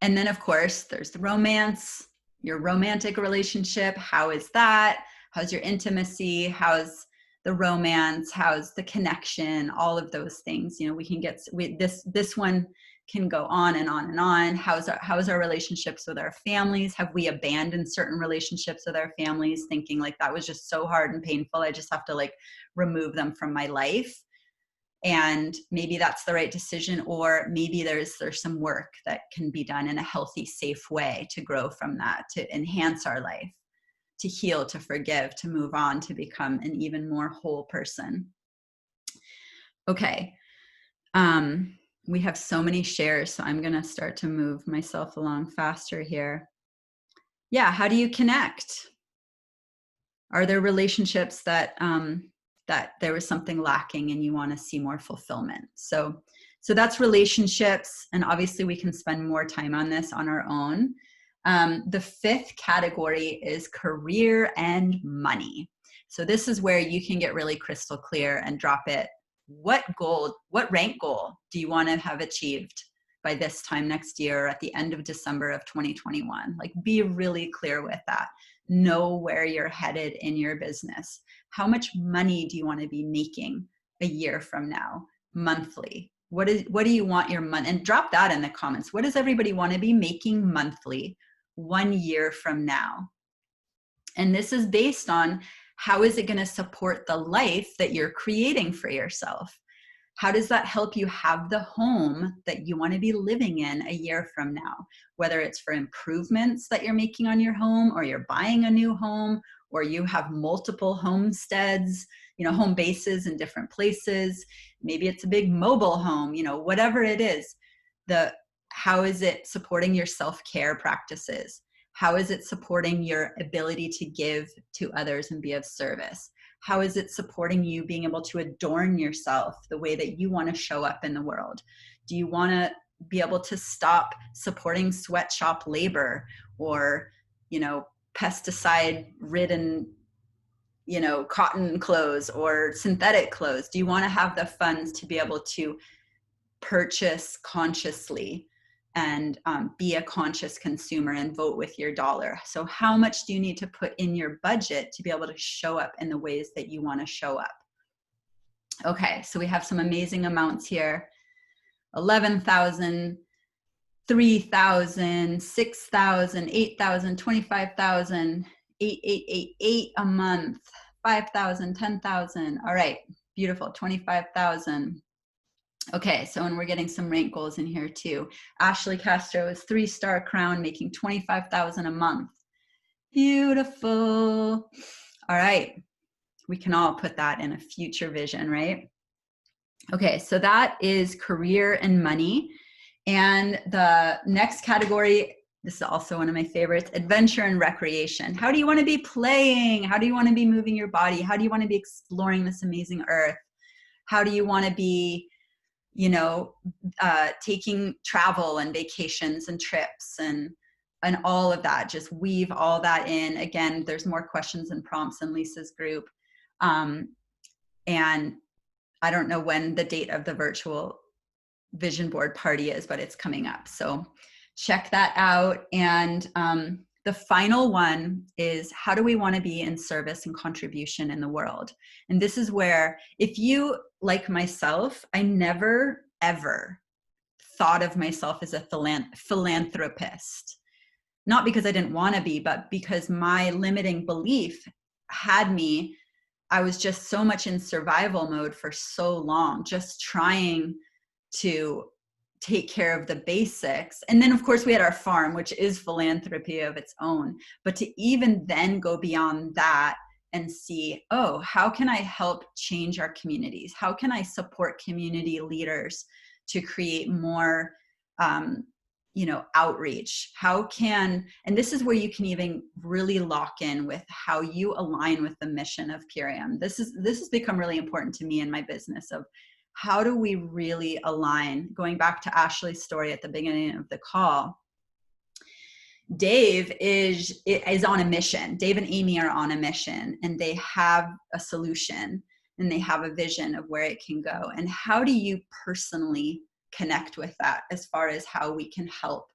then of course there's the romance, your romantic relationship. How is that? How's your intimacy? How's the romance? How's the connection? All of those things, you know, we can get, this one can go on and on and on. How's our relationships with our families? Have we abandoned certain relationships with our families thinking like that was just so hard and painful, I just have to like remove them from my life? And maybe that's the right decision, or maybe there's some work that can be done in a healthy, safe way to grow from that, to enhance our life, to heal, to forgive, to move on, to become an even more whole person. Okay. We have so many shares, so I'm going to start to move myself along faster here. Yeah. How do you connect? Are there relationships that there was something lacking and you want to see more fulfillment? So that's relationships. And obviously we can spend more time on this on our own. The 5th category is career and money. So this is where you can get really crystal clear and drop it. What rank goal do you want to have achieved by this time next year, at the end of December of 2021? Like, be really clear with that. Know where you're headed in your business. How much money do you want to be making a year from now, monthly? What do you want your month? And drop that in the comments. What does everybody want to be making monthly 1 year from now? And this is based on, how is it going to support the life that you're creating for yourself? How does that help you have the home that you want to be living in a year from now? Whether it's for improvements that you're making on your home, or you're buying a new home, or you have multiple homesteads, you know, home bases in different places. Maybe it's a big mobile home, you know, whatever it is. How is it supporting your self-care practices? How is it supporting your ability to give to others and be of service? How is it supporting you being able to adorn yourself the way that you want to show up in the world? Do you want to be able to stop supporting sweatshop labor or, you know, pesticide ridden, you know, cotton clothes or synthetic clothes? Do you want to have the funds to be able to purchase consciously and be a conscious consumer and vote with your dollar? So how much do you need to put in your budget to be able to show up in the ways that you want to show up? Okay, so we have some amazing amounts here. 11,000, 3,000, 6,000, 8,000, 25,000, 8,888 a month, 5,000, 10,000. All right, beautiful, 25,000. Okay, so and we're getting some rank goals in here too. Ashley Castro is 3-star crown, making 25,000 a month. Beautiful. All right, we can all put that in a future vision, right? Okay, so that is career and money. And the next category, this is also one of my favorites, adventure and recreation. How do you want to be playing? How do you want to be moving your body? How do you want to be exploring this amazing earth? How do you want to be, you know, taking travel and vacations and trips and all of that? Just weave all that in. Again, there's more questions and prompts in Lisa's group. And I don't know when the date of the virtual vision board party is, but it's coming up. So check that out. And the final one is, how do we want to be in service and contribution in the world? And this is where, if you, like myself, I never, ever thought of myself as a philanthropist. Not because I didn't want to be, but because my limiting belief had me, I was just so much in survival mode for so long, just trying to take care of the basics. And then of course we had our farm, which is philanthropy of its own. But to even then go beyond that and see, oh, how can I help change our communities? How can I support community leaders to create more, you know, outreach? How can, and this is where you can even really lock in with how you align with the mission of Purium. This has become really important to me in my business of how do we really align? Going back to Ashley's story at the beginning of the call, Dave is on a mission. Dave and Amy are on a mission, and they have a solution and they have a vision of where it can go. And how do you personally connect with that as far as how we can help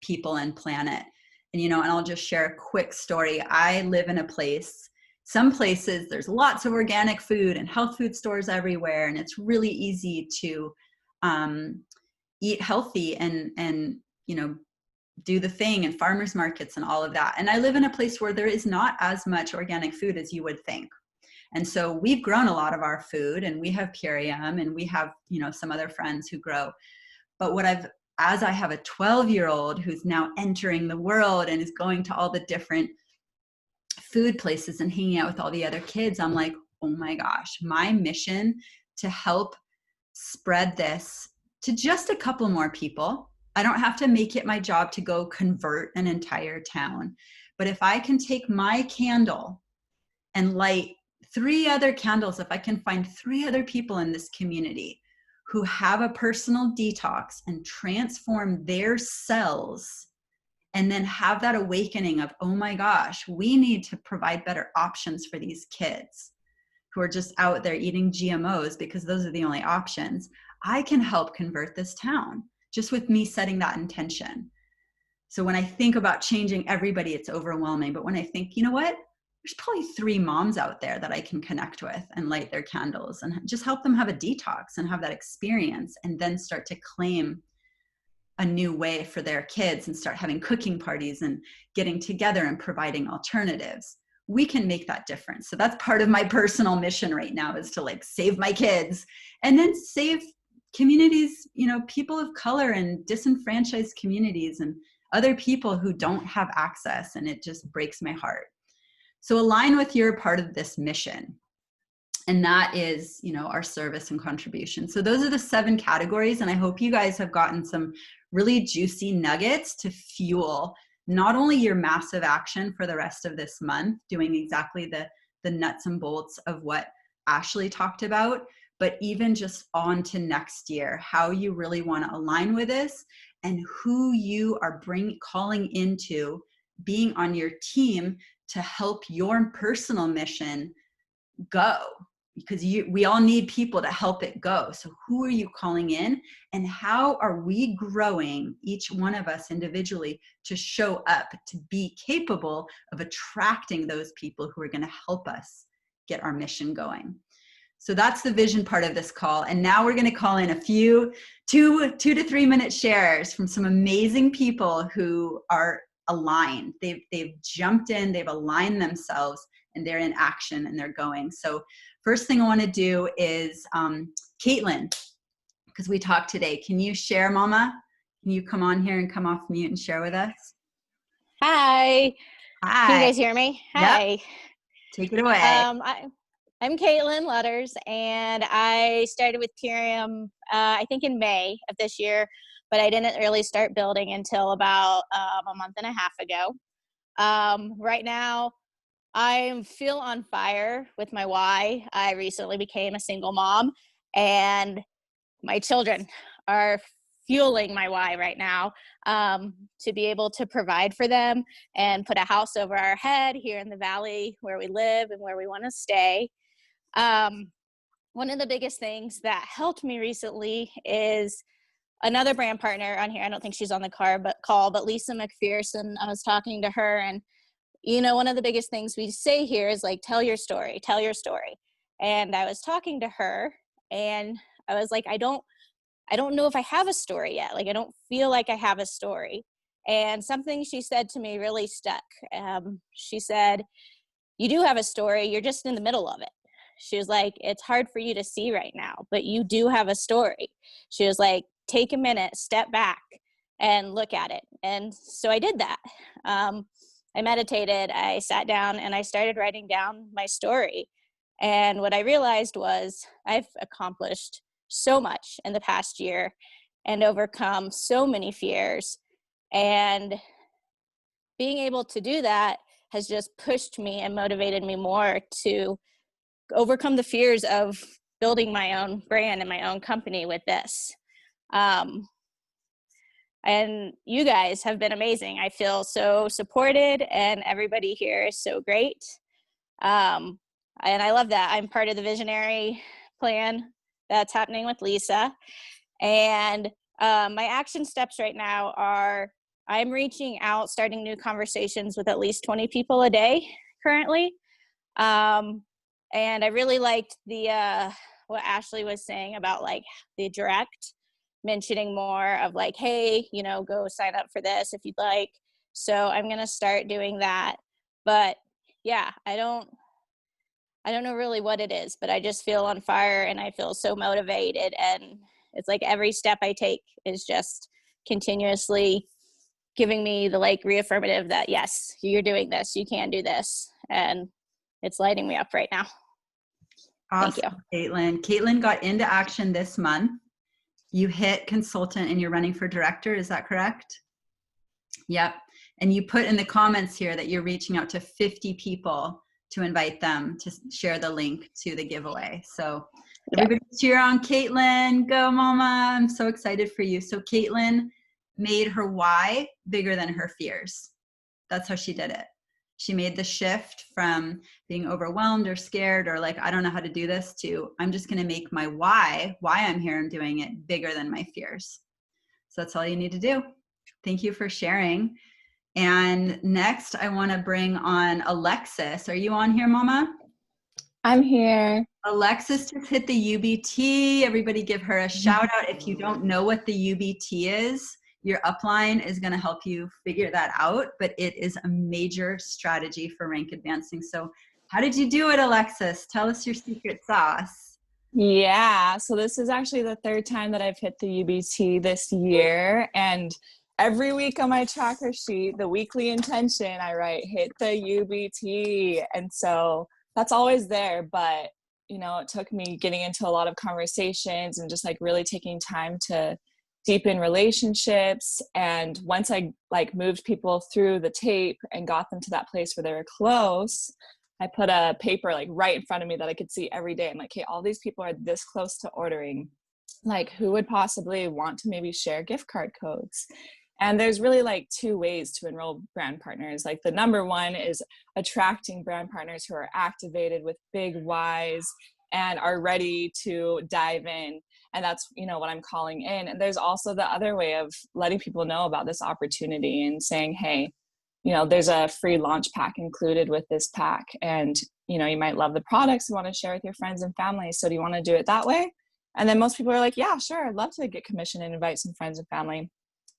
people and planet? And, you know, and I'll just share a quick story. I live in a place, some places there's lots of organic food and health food stores everywhere, and it's really easy to eat healthy and you know, do the thing, and farmers markets and all of that. And I live in a place where there is not as much organic food as you would think. And so we've grown a lot of our food, and we have Purium, and we have, you know, some other friends who grow. But as I have a 12-year-old who's now entering the world and is going to all the different food places and hanging out with all the other kids, I'm like, oh my gosh, my mission to help spread this to just a couple more people. I don't have to make it my job to go convert an entire town. But if I can take my candle and light 3 other candles, if I can find 3 other people in this community who have a personal detox and transform their cells, and then have that awakening of, oh my gosh, we need to provide better options for these kids who are just out there eating GMOs because those are the only options, I can help convert this town just with me setting that intention. So when I think about changing everybody, it's overwhelming. But when I think, you know what, there's probably 3 moms out there that I can connect with and light their candles and just help them have a detox and have that experience, and then start to claim a new way for their kids and start having cooking parties and getting together and providing alternatives, we can make that difference. So that's part of my personal mission right now, is to like save my kids and then save communities, you know, people of color and disenfranchised communities and other people who don't have access. And it just breaks my heart. So align with your part of this mission. And that is, you know, our service and contribution. So those are the 7 categories. And I hope you guys have gotten some really juicy nuggets to fuel not only your massive action for the rest of this month, doing exactly the nuts and bolts of what Ashley talked about, but even just on to next year, how you really want to align with this and who you are calling into being on your team to help your personal mission go, because we all need people to help it go. So who are you calling in, and how are we growing, each one of us individually, to show up, to be capable of attracting those people who are going to help us get our mission going. So that's the vision part of this call. And now we're going to call in a few 2 to 3 minute shares from some amazing people who are aligned. They've jumped in, they've aligned themselves, and they're in action and they're going. So first thing I want to do is Caitlin, because we talked today. Can you share, Mama? Can you come on here and come off mute and share with us? Hi. Hi. Can you guys hear me? Hi. Yep. Take it away. I'm Caitlin Lutters, and I started with Purium, I think in May of this year, but I didn't really start building until about a month and a half ago. Right now, I feel on fire with my why. I recently became a single mom, and my children are fueling my why right now, to be able to provide for them and put a house over our head here in the valley where we live and where we want to stay. One of the biggest things that helped me recently is another brand partner on here. I don't think she's on the call, but Lisa McPherson. I was talking to her, and one of the biggest things we say here is like, tell your story. And I was talking to her, and I was like, I don't know if I have a story yet. Like, I don't feel like I have a story. And something she said to me really stuck. She said, you do have a story. You're just in the middle of it. She was like, it's hard for you to see right now, but you do have a story. She was like, take a minute, step back and look at it. And so I did that. I meditated, I sat down, and I started writing down my story. And what I realized was I've accomplished so much in the past year and overcome so many fears. And being able to do that has just pushed me and motivated me more to overcome the fears of building my own brand and my own company with this. And you guys have been amazing. I feel so supported, and everybody here is so great. And I love that I'm part of the visionary plan that's happening with Lisa. And my action steps right now are I'm reaching out, starting new conversations with at least 20 people a day currently. And I really liked the what Ashley was saying about like the direct, mentioning more of like, hey, go sign up for this if you'd like. So I'm going to start doing that. But yeah, I don't know really what it is, but I just feel on fire and I feel so motivated. And it's like every step I take is just continuously giving me the like reaffirmative that, yes, you're doing this, you can do this. And it's lighting me up right now. Awesome. Thank you. Caitlin got into action this month. You hit consultant and you're running for director. Is that correct? Yep. And you put in the comments here that you're reaching out to 50 people to invite them to share the link to the giveaway. So everybody cheer on Caitlin. Go, Mama. I'm so excited for you. So Caitlin made her why bigger than her fears. That's how she did it. She made the shift from being overwhelmed or scared or like, I don't know how to do this, to I'm just going to make my why I'm here and doing it, bigger than my fears. So that's all you need to do. Thank you for sharing. And next, I want to bring on Alexis. Are you on here, Mama? I'm here. Alexis just hit the UBT. Everybody give her a shout out. If you don't know what the UBT is, your upline is going to help you figure that out, but it is a major strategy for rank advancing. So how did you do it, Alexis? Tell us your secret sauce. Yeah, so this is actually the third time that I've hit the UBT this year, and every week on my tracker sheet, the weekly intention, I write hit the UBT, and so that's always there. But it took me getting into a lot of conversations and just like really taking time to deepen relationships. And once I like moved people through the tape and got them to that place where they were close, I put a paper like right in front of me that I could see every day. I'm like, okay, all these people are this close to ordering. Like, who would possibly want to maybe share gift card codes? And there's really like two ways to enroll brand partners. Like the number one is attracting brand partners who are activated with big whys and are ready to dive in. And that's, you know, what I'm calling in. And there's also the other way of letting people know about this opportunity and saying, hey, you know, there's a free launch pack included with this pack. And, you know, you might love the products you want to share with your friends and family. So do you want to do it that way? And then most people are like, yeah, sure, I'd love to get commission and invite some friends and family.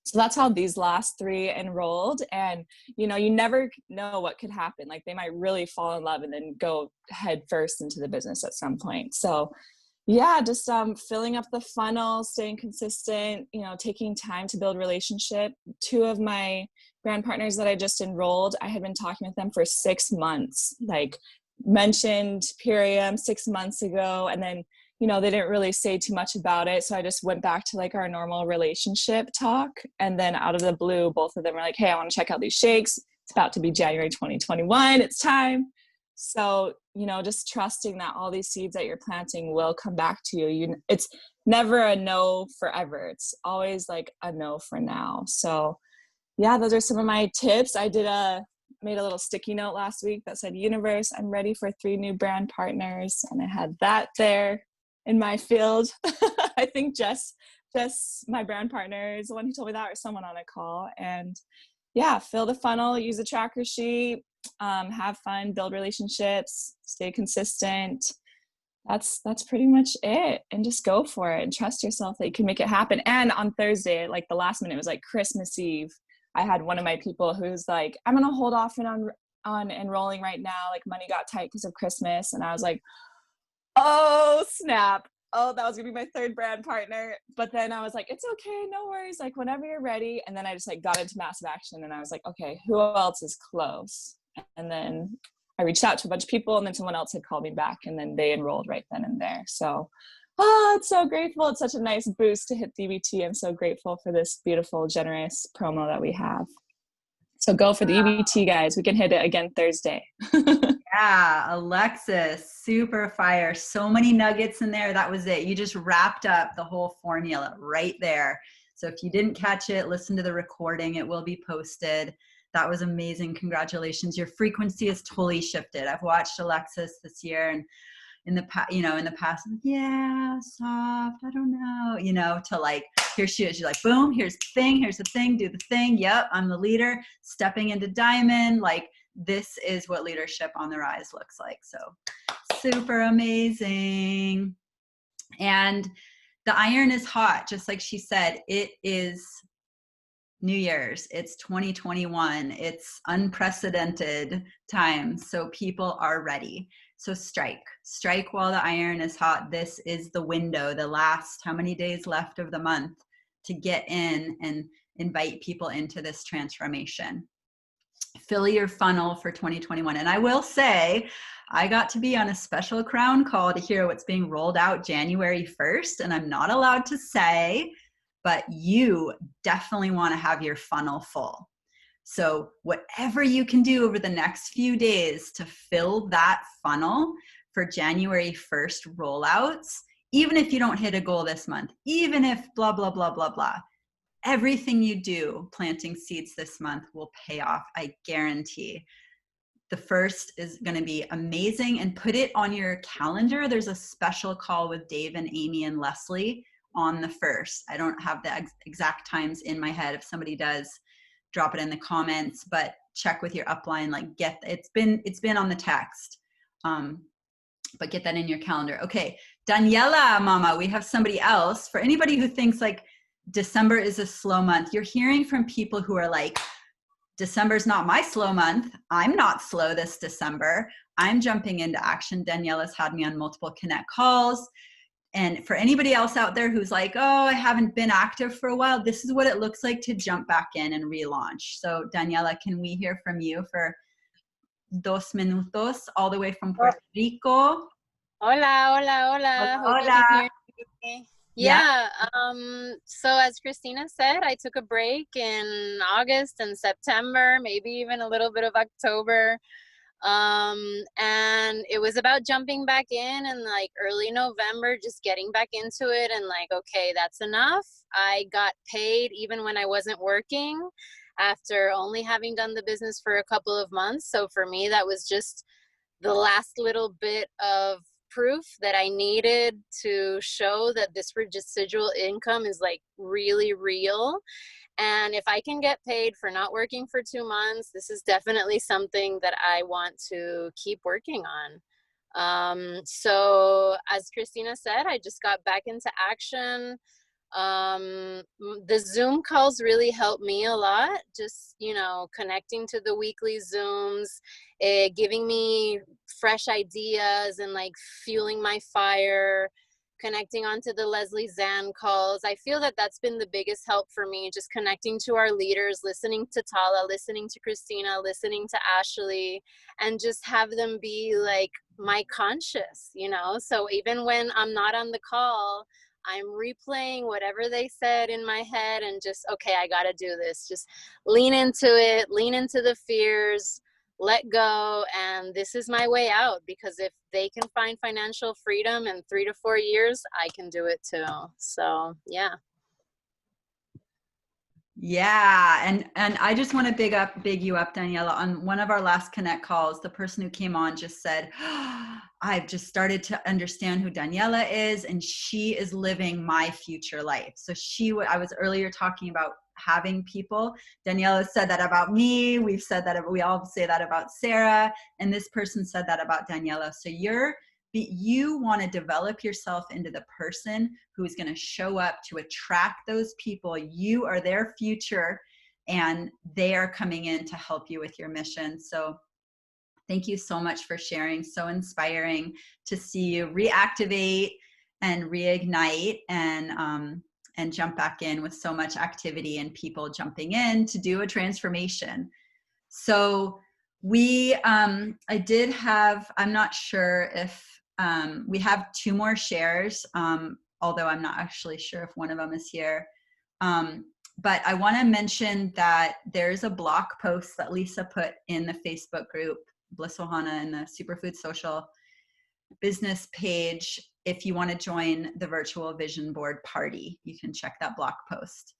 So that's how these last 3 enrolled. And, you know, you never know what could happen. Like they might really fall in love and then go head first into the business at some point. So yeah, just filling up the funnel, staying consistent, you know, taking time to build relationship. 2 of my brand partners that I just enrolled, I had been talking with them for 6 months, like mentioned Purium 6 months ago. And then, you know, they didn't really say too much about it. So I just went back to like our normal relationship talk. And then out of the blue, both of them were like, hey, I want to check out these shakes. It's about to be January 2021. It's time. So, you know, just trusting that all these seeds that you're planting will come back to you. It's never a no forever. It's always like a no for now. So yeah, those are some of my tips. I made a little sticky note last week that said, universe, I'm ready for 3 new brand partners. And I had that there in my field. I think Jess, my brand partner, is the one who told me that, or someone on a call. And yeah, fill the funnel, use a tracker sheet, have fun, build relationships, stay consistent. That's pretty much it. And just go for it and trust yourself that you can make it happen. And on Thursday, like the last minute, it was like Christmas Eve. I had one of my people who's like, I'm going to hold off on enrolling right now. Like money got tight because of Christmas. And I was like, oh snap. Oh, that was gonna be my 3rd brand partner. But then I was like, it's okay, no worries, like whenever you're ready. And then I just like got into massive action and I was like, okay, who else is close? And then I reached out to a bunch of people and then someone else had called me back and then they enrolled right then and there. So, it's so grateful. It's such a nice boost to hit EBT. I'm so grateful for this beautiful, generous promo that we have. So go for the EBT, guys. We can hit it again Thursday. Yeah, Alexis, super fire. So many nuggets in there. That was it. You just wrapped up the whole formula right there. So if you didn't catch it, listen to the recording. It will be posted. That was amazing. Congratulations. Your frequency has totally shifted. I've watched Alexis this year and in the past, yeah, soft, I don't know, to like, here she is. She's like, boom, here's the thing, do the thing. Yep, I'm the leader, stepping into diamond. Like, this is what leadership on the rise looks like. So super amazing. And the iron is hot, just like she said. It is New Year's, it's 2021, it's unprecedented times. So people are ready. So strike while the iron is hot. This is the window, the last, how many days left of the month to get in and invite people into this transformation. Fill your funnel for 2021. And I will say, I got to be on a special crown call to hear what's being rolled out January 1st. And I'm not allowed to say, but you definitely want to have your funnel full. So whatever you can do over the next few days to fill that funnel for January 1st rollouts, even if you don't hit a goal this month, even if blah, blah, blah, blah, blah, everything you do planting seeds this month will pay off. I guarantee. The 1st is going to be amazing, and put it on your calendar. There's a special call with Dave and Amy and Leslie on the 1st. I don't have the exact times in my head. If somebody does, drop it in the comments, but check with your upline, like it's been on the text, but get that in your calendar. Okay, Daniela, mama, we have somebody else. For anybody who thinks like December is a slow month, you're hearing from people who are like, December's not my slow month. I'm not slow this December. I'm jumping into action. Daniela's had me on multiple Connect calls. And for anybody else out there who's like, oh, I haven't been active for a while, this is what it looks like to jump back in and relaunch. So Daniela, can we hear from you for 2 minutos, all the way from Puerto Rico? Hola, hola, hola. Hope you can hear me. Yeah. So as Christina said, I took a break in August and September, maybe even a little bit of October. And it was about jumping back in like early November, just getting back into it and like, okay, that's enough. I got paid even when I wasn't working after only having done the business for a couple of months. So for me, that was just the last little bit of proof that I needed to show that this residual income is like really real. And if I can get paid for not working for 2 months, this is definitely something that I want to keep working on. So as Christina said, I just got back into action. The Zoom calls really helped me a lot, just, you know, connecting to the weekly Zooms, giving me fresh ideas and like fueling my fire, connecting onto the Leslie Zan calls. I feel that that's been the biggest help for me, just connecting to our leaders, listening to Tala, listening to Christina, listening to Ashley, and just have them be like my conscious, you know? So even when I'm not on the call, I'm replaying whatever they said in my head and just, okay, I got to do this. Just lean into it, lean into the fears, let go. And this is my way out, because if they can find financial freedom in 3 to 4 years, I can do it too. So, yeah. Yeah, and I just want to big you up, Daniela. On one of our last Connect calls, the person who came on just said, I've just started to understand who Daniela is, and she is living my future life. So I was earlier talking about having people. Daniela said that about me. We all say that about Sarah, and this person said that about Daniela. So you want to develop yourself into the person who's going to show up to attract those people. You are their future, and they are coming in to help you with your mission. So thank you so much for sharing. So inspiring to see you reactivate and reignite and jump back in with so much activity and people jumping in to do a transformation. So I'm not sure if we have 2 more shares, although I'm not actually sure if one of them is here. But I want to mention that there's a blog post that Lisa put in the Facebook group, Bliss Ohana, and the Superfood Social business page. If you want to join the virtual vision board party, you can check that blog post.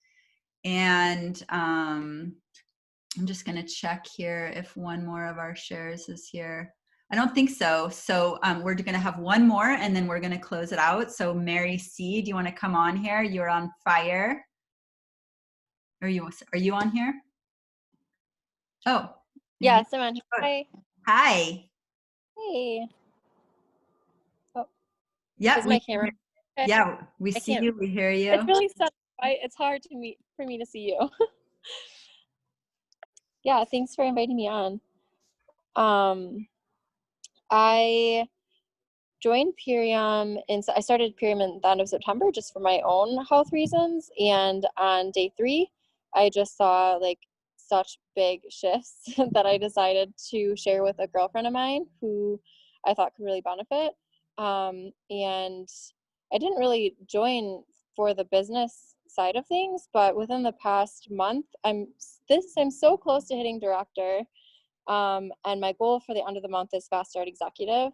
And I'm just going to check here if one more of our shares is here. I don't think so. So we're going to have one more, and then we're going to close it out. So Mary C., do you want to come on here? You're on fire. Are you on here? Oh. Yes, I'm on. Hi. Hi. Hey. Oh. Yeah. Is my camera? Okay. Yeah, we see you. We hear you. It's really it's hard for me to see you. Yeah, thanks for inviting me on. I joined Purium, and I started Purium in the end of September just for my own health reasons. And on day 3, I just saw like such big shifts that I decided to share with a girlfriend of mine who I thought could really benefit. And I didn't really join for the business side of things, but within the past month, I'm so close to hitting director. And my goal for the end of the month is Fast Start Executive.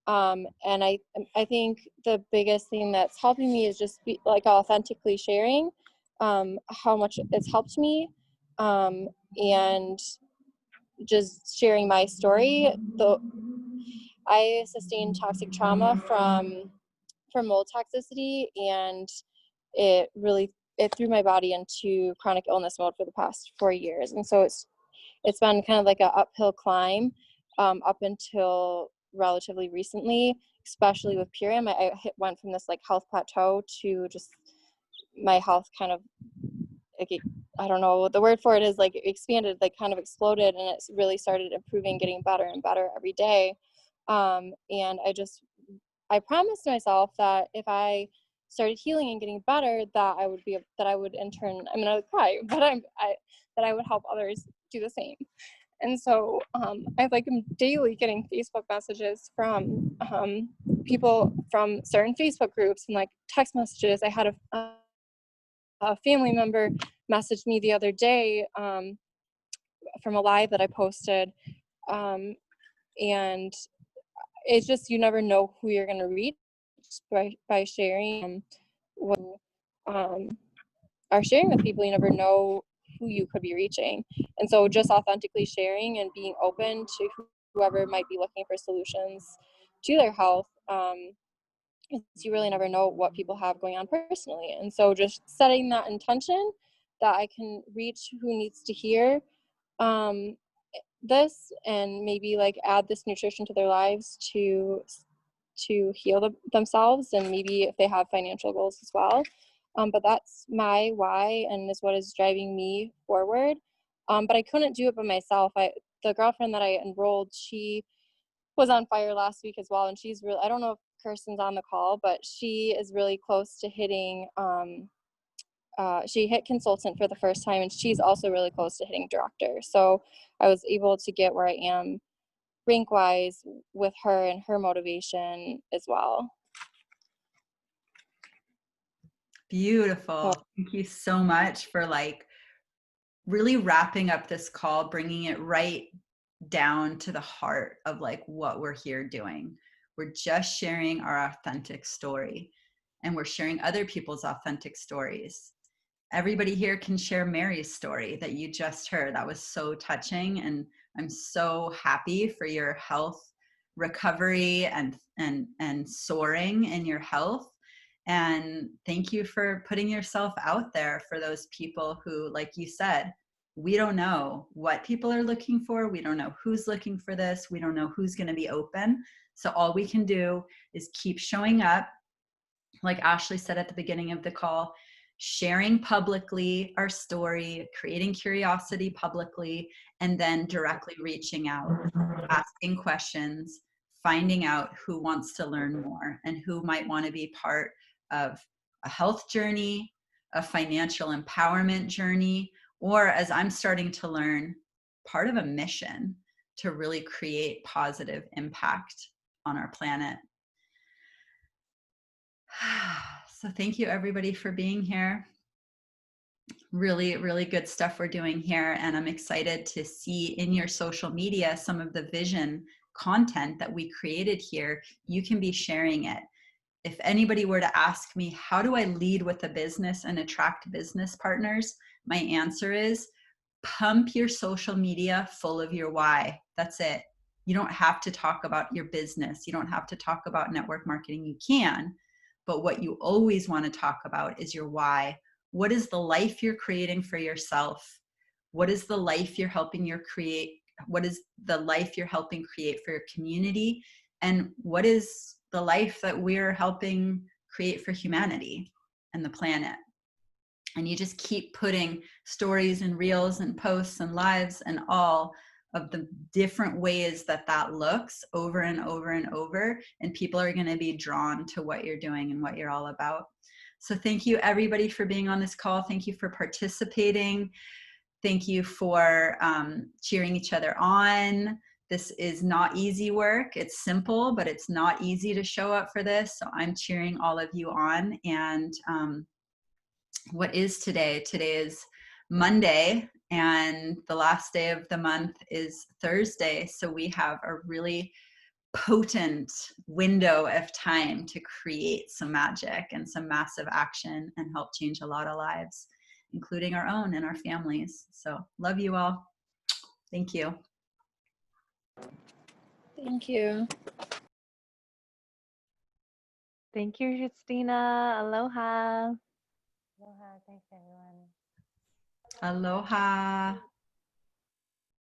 And I think the biggest thing that's helping me is just be like authentically sharing how much it's helped me, and just sharing my story. Though I sustained toxic trauma from mold toxicity, and it threw my body into chronic illness mode for the past 4 years. And so it's been kind of like an uphill climb up until relatively recently, especially with Purium. I went from this like health plateau to just my health kind of, like, I don't know what the word for it is, like expanded, like kind of exploded, and it's really started improving, getting better and better every day. And I promised myself that if I started healing and getting better, that I would in turn, I mean, I would cry, but that I would help others do the same. And so I'm daily getting Facebook messages from people from certain Facebook groups and like text messages. I had a family member message me the other day from a live that I posted, And it's just, you never know who you're going to reach by sharing. When are sharing with people, you never know who you could be reaching. And so just authentically sharing and being open to whoever might be looking for solutions to their health, you really never know what people have going on personally. And so just setting that intention that I can reach who needs to hear this, and maybe like add this nutrition to their lives to heal themselves, and maybe if they have financial goals as well. But that's my why and is what is driving me forward. But I couldn't do it by myself. The girlfriend that I enrolled, she was on fire last week as well, and she's really, I don't know if Kirsten's on the call, but she is really close to hitting she hit consultant for the first time, and she's also really close to hitting director. So I was able to get where I am rank wise with her and her motivation as well. Beautiful. Thank you so much for like really wrapping up this call, bringing it right down to the heart of like what we're here doing. We're just sharing our authentic story, and we're sharing other people's authentic stories. Everybody here can share Mary's story that you just heard. That was so touching, and I'm so happy for your health recovery and soaring in your health. And thank you for putting yourself out there for those people who, like you said, we don't know what people are looking for. We don't know who's looking for this. We don't know who's going to be open. So all we can do is keep showing up. Like Ashley said at the beginning of the call, sharing publicly our story, creating curiosity publicly, and then directly reaching out, asking questions, finding out who wants to learn more and who might want to be part of a health journey, a financial empowerment journey, or as I'm starting to learn, part of a mission to really create positive impact on our planet. So thank you everybody for being here. Really, really good stuff we're doing here. And I'm excited to see in your social media some of the vision content that we created here. You can be sharing it. If anybody were to ask me, how do I lead with a business and attract business partners? My answer is pump your social media full of your why. That's it. You don't have to talk about your business. You don't have to talk about network marketing. You can, but what you always want to talk about is your why. What is the life you're creating for yourself? What is the life you're helping create? What is the life you're helping create for your community? And what is the life that we're helping create for humanity and the planet? And you just keep putting stories and reels and posts and lives and all of the different ways that that looks over and over and over. And people are going to be drawn to what you're doing and what you're all about. So thank you everybody for being on this call. Thank you for participating. Thank you for cheering each other on. This is not easy work. It's simple, but it's not easy to show up for this. So I'm cheering all of you on. And what is today? Today is Monday, and the last day of the month is Thursday. So we have a really potent window of time to create some magic and some massive action and help change a lot of lives, including our own and our families. So love you all. Thank you. Thank you. Thank you, Justina. Aloha. Aloha. Thanks, everyone. Aloha.